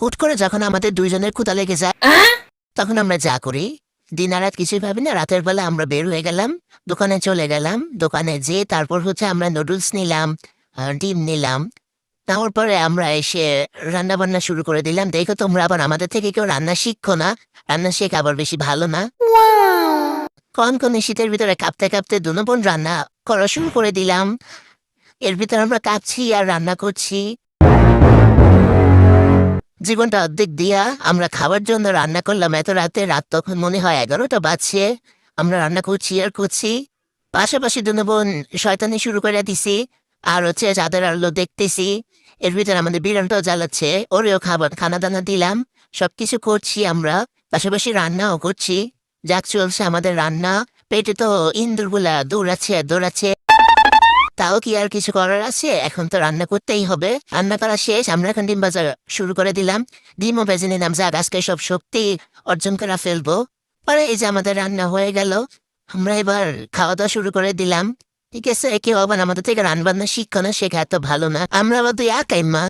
হুট করে যখন আমাদের দুইজনের ক্ষুধা লেগে যায় তখন আমরা যা করি দিন আর রাত কিছুই ভাবি না, রাতের বেলা আমরা বের হয়ে গেলাম, দোকানে চলে গেলাম, দোকানে যেয়ে তারপর আমরা নুডলস নিলাম, ডিম নিলাম। নেওয়ার পরে আমরা এসে রান্না বান্না শুরু করে দিলাম। দেখো তোমরা আবার আমাদের থেকে কেউ রান্না শিখো না, রান্না শেখা আবার বেশি ভালো না। কোন শীতের ভিতরে কাঁপতে কাঁপতে দুনো বোন রান্না করা শুরু করে দিলাম। এর ভিতরে আমরা কাঁপছি আর রান্না করছি। জীবনটা অর্ধেক দিয়া আমরা খাবার জন্য রান্না করলাম এত রাতে, রাত তখন মনে হয় 11টা বাজছে। আমরা রান্না করছি আর করছি, পাশাপাশি দুনো বোন শয়তানি শুরু করে দিছি। আর যাদের আলো দেখতেছি, এর ভিতরে আমাদের বিড়ালটাও জ্বালাচ্ছে, ওরেও খানা দানা দিলাম। সবকিছু করছি আমরা, পাশাপাশি রান্নাও করছি। যাক চলছে আমাদের রান্না। পেটে তো ইন্দুরগুলা দৌড়াচ্ছে দৌড়াচ্ছে, তাও কি আর কিছু করার আছে? এখন তো রান্না করতেই হবে। রান্না করা শেষ, আমরা এখন ডিম ভাজা শুরু করে দিলাম। ডিমও ভেজে নিলাম, যাক আজকে সব শক্তি অর্জন করে ফেলবো। পরে এই যে আমাদের রান্না হয়ে গেল, আমরা এবার খাওয়া দাওয়া শুরু করে দিলাম। ঠিক আছে, কেউ আবার আমাদের থেকে রান্না বান্না শিক্ষা না শেখা এত ভালো না, আমরা আবার তুই একাই মা।